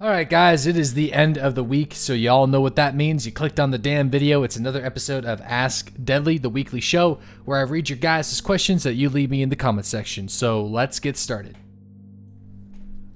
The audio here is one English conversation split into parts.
Alright guys, it is the end of the week, so y'all know what that means. You clicked on the damn video. It's another episode of Ask Deadly, the weekly show, where I read your guys' questions that you leave me in the comment section. So let's get started.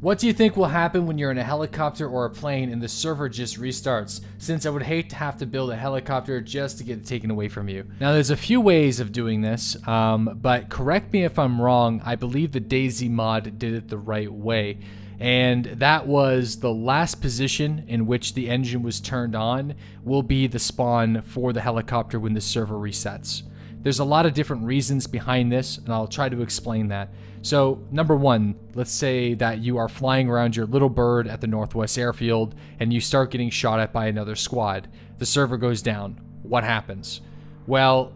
What do you think will happen when you're in a helicopter or a plane and the server just restarts? Since I would hate to have to build a helicopter just to get it taken away from you. Now there's a few ways of doing this, but correct me if I'm wrong, I believe the DayZ mod did it the right way. And that was the last position in which the engine was turned on will be the spawn for the helicopter when the server resets. There's a lot of different reasons behind this, and I'll try to explain that. So, number one, let's say that you are flying around your little bird at the Northwest Airfield, and you start getting shot at by another squad. The server goes down. What happens? Well,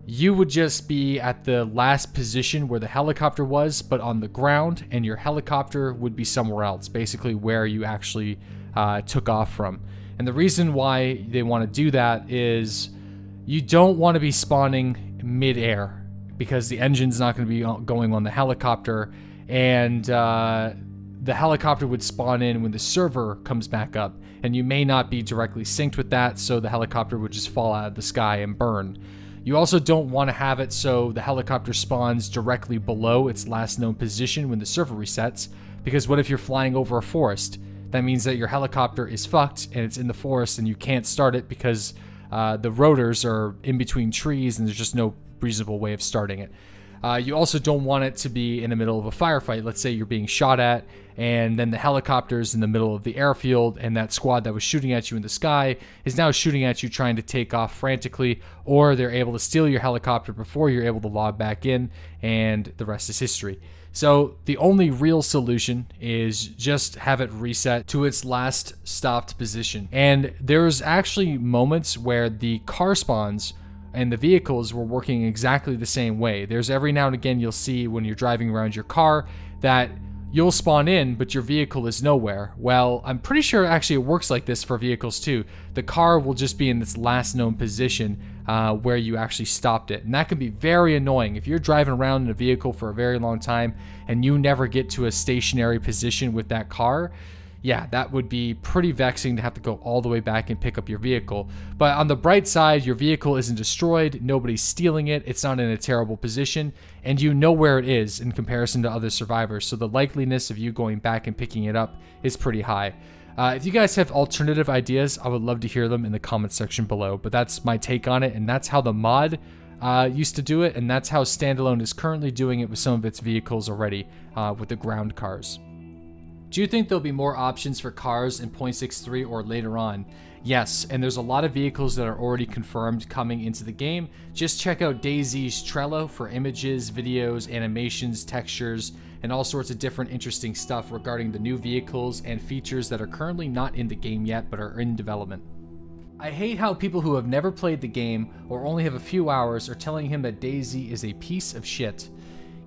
you would just be at the last position where the helicopter was, but on the ground, and your helicopter would be somewhere else, basically where you actually took off from. And the reason why they want to do that is you don't want to be spawning mid-air, because the engine's not going to be going on the helicopter, and the helicopter would spawn in when the server comes back up, and you may not be directly synced with that, so the helicopter would just fall out of the sky and burn. You also don't want to have it so the helicopter spawns directly below its last known position when the server resets, because what if you're flying over a forest? That means that your helicopter is fucked and it's in the forest and you can't start it because the rotors are in between trees and there's just no reasonable way of starting it. You also don't want it to be in the middle of a firefight. Let's say you're being shot at and then the helicopter's in the middle of the airfield and that squad that was shooting at you in the sky is now shooting at you trying to take off frantically, or they're able to steal your helicopter before you're able to log back in, and the rest is history. So the only real solution is just have it reset to its last stopped position. And there's actually moments where the car spawns and the vehicles were working exactly the same way. There's every now and again you'll see when you're driving around your car that you'll spawn in, but your vehicle is nowhere. Well, I'm pretty sure actually it works like this for vehicles too. The car will just be in its last known position where you actually stopped it. And that can be very annoying. If you're driving around in a vehicle for a very long time and you never get to a stationary position with that car, yeah, that would be pretty vexing to have to go all the way back and pick up your vehicle. But on the bright side, your vehicle isn't destroyed, nobody's stealing it, it's not in a terrible position, and you know where it is in comparison to other survivors, so the likeliness of you going back and picking it up is pretty high. If you guys have alternative ideas, I would love to hear them in the comment section below, but that's my take on it, and that's how the mod used to do it, and that's how Standalone is currently doing it with some of its vehicles already, with the ground cars. Do you think there'll be more options for cars in 0.63 or later on? Yes, and there's a lot of vehicles that are already confirmed coming into the game. Just check out DayZ's Trello for images, videos, animations, textures, and all sorts of different interesting stuff regarding the new vehicles and features that are currently not in the game yet but are in development. I hate how people who have never played the game or only have a few hours are telling him that DayZ is a piece of shit.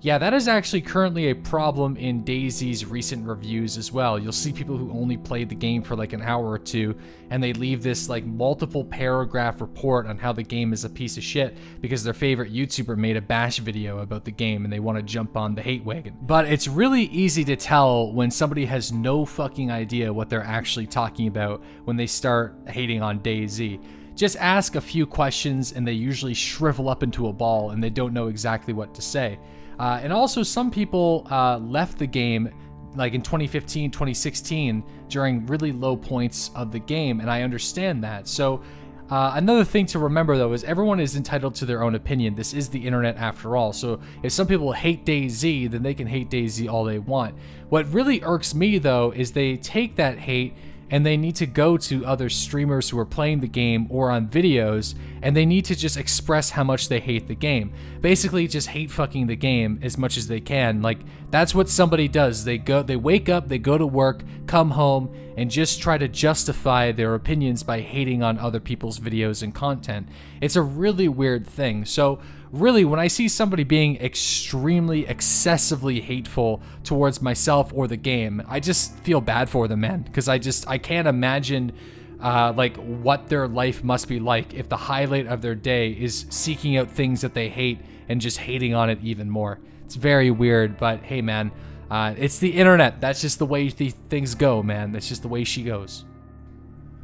Yeah, that is actually currently a problem in DayZ's recent reviews as well. You'll see people who only played the game for like an hour or two, and they leave this like multiple paragraph report on how the game is a piece of shit because their favorite YouTuber made a bash video about the game and they want to jump on the hate wagon. But it's really easy to tell when somebody has no fucking idea what they're actually talking about when they start hating on DayZ. Just ask a few questions and they usually shrivel up into a ball and they don't know exactly what to say. And also some people left the game like in 2015, 2016 during really low points of the game, and I understand that. So another thing to remember though is everyone is entitled to their own opinion. This is the internet after all. So if some people hate DayZ, then they can hate DayZ all they want. What really irks me though is they take that hate and they need to go to other streamers who are playing the game or on videos, and they need to just express how much they hate the game. Basically, just hate fucking the game as much as they can. Like, that's what somebody does. They wake up, they go to work, come home, and just try to justify their opinions by hating on other people's videos and content. It's a really weird thing. So, really, when I see somebody being extremely, excessively hateful towards myself or the game, I just feel bad for them, man, because I can't imagine like what their life must be like if the highlight of their day is seeking out things that they hate and just hating on it even more. It's very weird, but hey man, It's the internet. That's just the way things go, man. That's just the way she goes.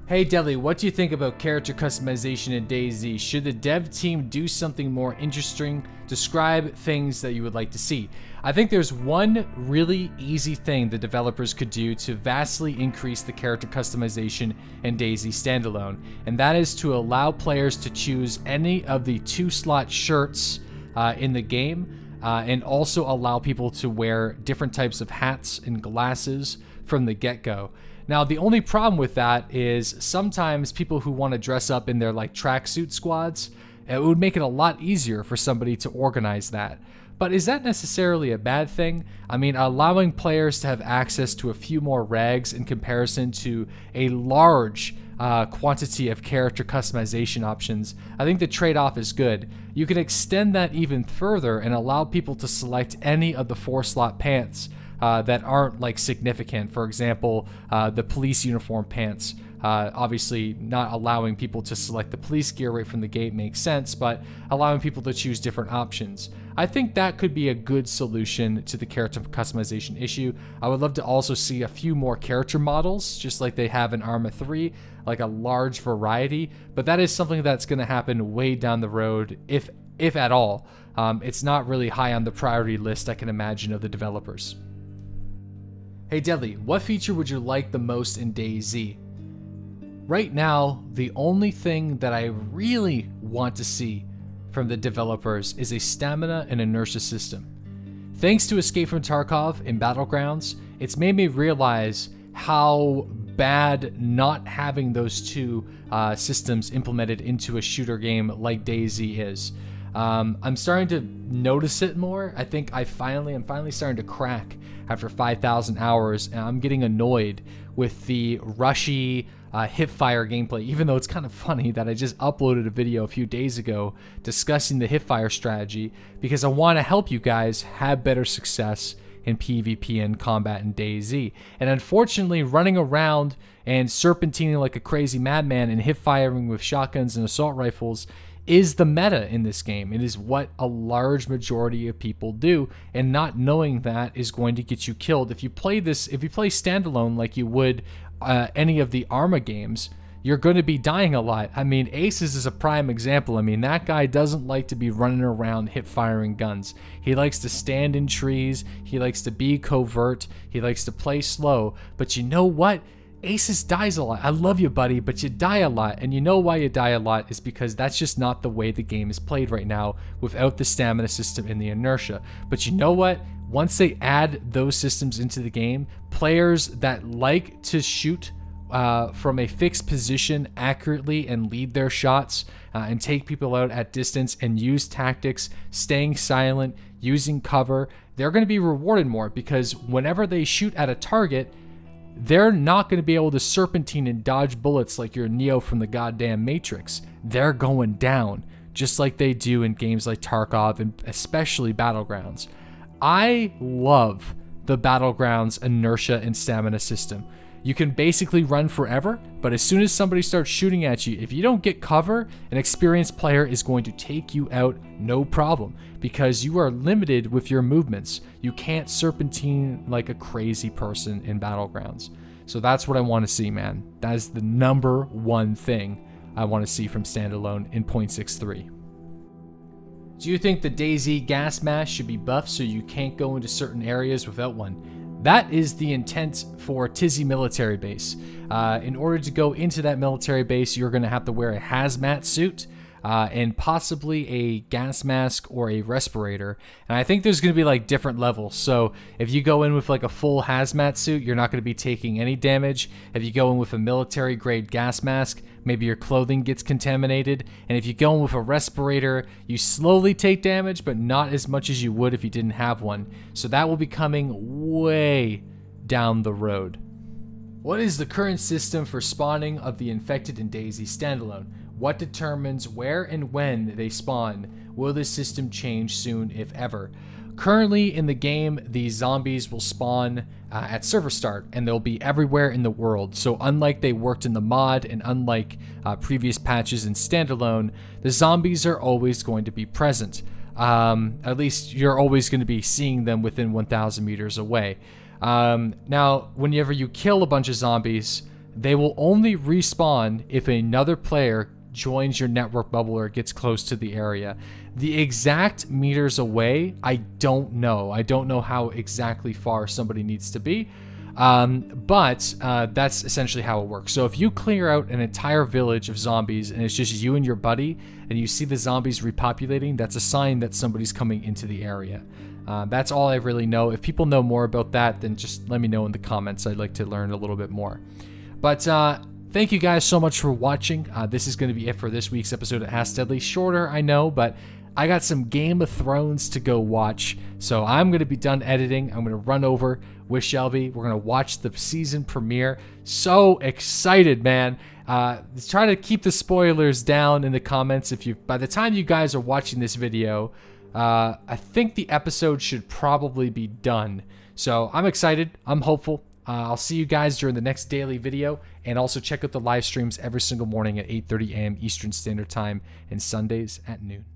Hey Deadly, what do you think about character customization in DayZ? Should the dev team do something more interesting? Describe things that you would like to see. I think there's one really easy thing the developers could do to vastly increase the character customization in DayZ standalone, and that is to allow players to choose any of the 2-slot shirts in the game, and also allow people to wear different types of hats and glasses from the get-go. Now, the only problem with that is sometimes people who want to dress up in their like tracksuit squads, it would make it a lot easier for somebody to organize that. But is that necessarily a bad thing? I mean, allowing players to have access to a few more rags in comparison to a large quantity of character customization options, I think the trade-off is good. You can extend that even further and allow people to select any of the 4-slot pants that aren't like significant. For example, the police uniform pants. Obviously, not allowing people to select the police gear right from the gate makes sense, but allowing people to choose different options. I think that could be a good solution to the character customization issue. I would love to also see a few more character models, just like they have in Arma 3, like a large variety, but that is something that's going to happen way down the road, if at all. It's not really high on the priority list, I can imagine, of the developers. Hey Deadly, what feature would you like the most in DayZ? Right now, the only thing that I really want to see from the developers is a stamina and inertia system. Thanks to Escape from Tarkov in Battlegrounds, it's made me realize how bad not having those two systems implemented into a shooter game like DayZ is. I'm starting to notice it more. I think I'm finally starting to crack after 5,000 hours, and I'm getting annoyed with the rushy hipfire gameplay, even though it's kind of funny that I just uploaded a video a few days ago discussing the hipfire strategy, because I want to help you guys have better success in PvP and combat in DayZ. And unfortunately, running around and serpentining like a crazy madman and hipfiring with shotguns and assault rifles is the meta in this game. It is what a large majority of people do, and not knowing that is going to get you killed. If you play standalone like you would any of the Arma games, you're going to be dying a lot. I mean, Aces is a prime example. I mean, that guy doesn't like to be running around hip firing guns. He likes to stand in trees, he likes to be covert, he likes to play slow. But you know what? Aces dies a lot. I love you, buddy, but you die a lot. And you know why you die a lot is because that's just not the way the game is played right now without the stamina system and the inertia. But you know what? Once they add those systems into the game, players that like to shoot from a fixed position accurately and lead their shots and take people out at distance and use tactics, staying silent, using cover, they're going to be rewarded more, because whenever they shoot at a target, they're not going to be able to serpentine and dodge bullets like you're Neo from the goddamn Matrix. They're going down, just like they do in games like Tarkov and especially Battlegrounds. I love the Battlegrounds inertia and stamina system. You can basically run forever, but as soon as somebody starts shooting at you, if you don't get cover, an experienced player is going to take you out no problem, because you are limited with your movements. You can't serpentine like a crazy person in Battlegrounds. So that's what I want to see, man. That is the #1 thing I want to see from standalone in 0.63. Do you think the DayZ gas mask should be buffed so you can't go into certain areas without one? That is the intent for Tizzy Military Base. In order to go into that military base, you're going to have to wear a hazmat suit and possibly a gas mask or a respirator. And I think there's going to be like different levels. So if you go in with like a full hazmat suit, you're not going to be taking any damage. If you go in with a military grade gas mask, maybe your clothing gets contaminated. And if you go in with a respirator, you slowly take damage, but not as much as you would if you didn't have one. So that will be coming way down the road. What is the current system for spawning of the infected in DayZ standalone? What determines where and when they spawn? Will this system change soon, if ever? Currently in the game, the zombies will spawn at server start, and they'll be everywhere in the world. So unlike they worked in the mod, and unlike previous patches in standalone, the zombies are always going to be present. at least you're always going to be seeing them within 1,000 meters away. Now, whenever you kill a bunch of zombies, they will only respawn if another player joins your network bubble or gets close to the area. The exact meters away, I don't know. I don't know how exactly far somebody needs to be, but that's essentially how it works. So if you clear out an entire village of zombies and it's just you and your buddy, and you see the zombies repopulating, that's a sign that somebody's coming into the area. That's all I really know. If people know more about that, then just let me know in the comments. I'd like to learn a little bit more. But thank you guys so much for watching. This is going to be it for this week's episode of Ask Deadly. Shorter, I know, but I got some Game of Thrones to go watch. So I'm going to be done editing. I'm going to run over with Shelby. We're going to watch the season premiere. So excited, man. Try to keep the spoilers down in the comments. By the time you guys are watching this video, I think the episode should probably be done. So I'm excited. I'm hopeful. I'll see you guys during the next daily video, and also check out the live streams every single morning at 8:30 a.m. Eastern Standard Time and Sundays at noon.